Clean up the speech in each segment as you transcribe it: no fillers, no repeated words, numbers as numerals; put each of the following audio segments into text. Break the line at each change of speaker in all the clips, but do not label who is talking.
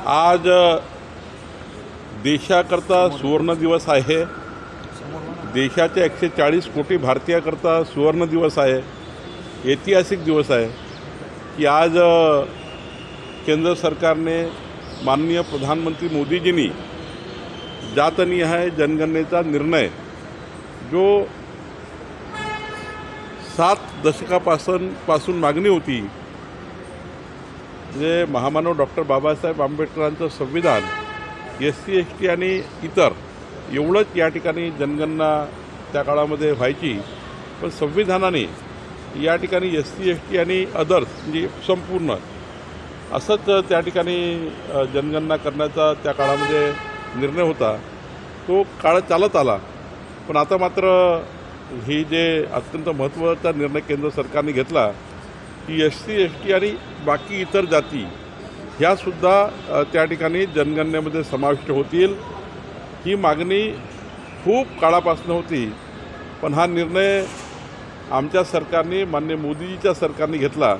आज देशाकरता सुवर्ण दिवस आहे। देशाच्या 140 कोटी भारतीयाकरता सुवर्ण दिवस आहे, ऐतिहासिक दिवस आहे की आज केंद्र सरकारने माननीय प्रधानमंत्री मोदीजींनी जातनिहाय जनगणनेचा निर्णय जो 7 दशकापासून मागणी होती, म्हणजे महामानव डॉक्टर बाबासाहेब आंबेडकरांचं संविधान SC ST आणि इतर एवढंच या ठिकाणी जनगणना त्या काळामध्ये व्हायची, पण संविधानाने या ठिकाणी SC ST आणि अदर्स म्हणजे संपूर्ण असंच त्या ठिकाणी जनगणना करण्याचा त्या काळामध्ये निर्णय होता। तो काळ चालत आला, पण आता मात्र ही जे अत्यंत महत्त्वाचा निर्णय केंद्र सरकारने घेतला की SC ST आणि बाकी इतर जाती ह्यासुद्धा त्या ठिकाणी जनगणनेमध्ये समाविष्ट होतील। ही मागणी खूप काळापासून होती, पण हा निर्णय आमच्या सरकारने माननीय मोदीजीच्या सरकारने घेतला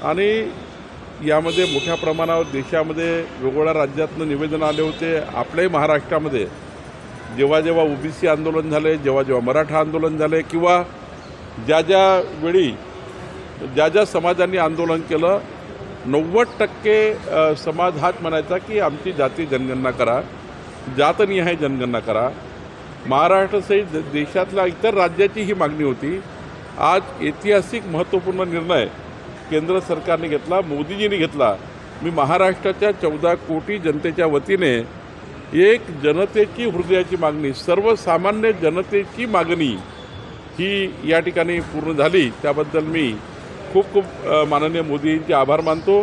आणि यामध्ये मोठ्या प्रमाणावर देशामध्ये वेगवेगळ्या राज्यातून निवेदन आले होते। आपल्याही महाराष्ट्रामध्ये जेव्हा जेव्हा OBC आंदोलन झाले, जेव्हा जेव्हा मराठा आंदोलन झाले किंवा वेळी ज्या समाजांनी आंदोलन केलं, 90% समाज हाच म्हणायचा की आमची जाती जनगणना करा, जातनिहाय जनगणना करा। महाराष्ट्रासहित देशातल्या इतर राज्याची ही मागणी होती। आज ऐतिहासिक महत्त्वपूर्ण निर्णय केंद्र सरकारने घेतला, मोदीजींनी घेतला। मी महाराष्ट्राच्या 14 कोटी जनतेच्या वतीने एक जनतेची हृदयाची मागणी, सर्वसामान्य जनतेची मागणी ही या ठिकाणी पूर्ण झाली, त्याबद्दल मी खूप माननीय मोदींचे आभार मानतो।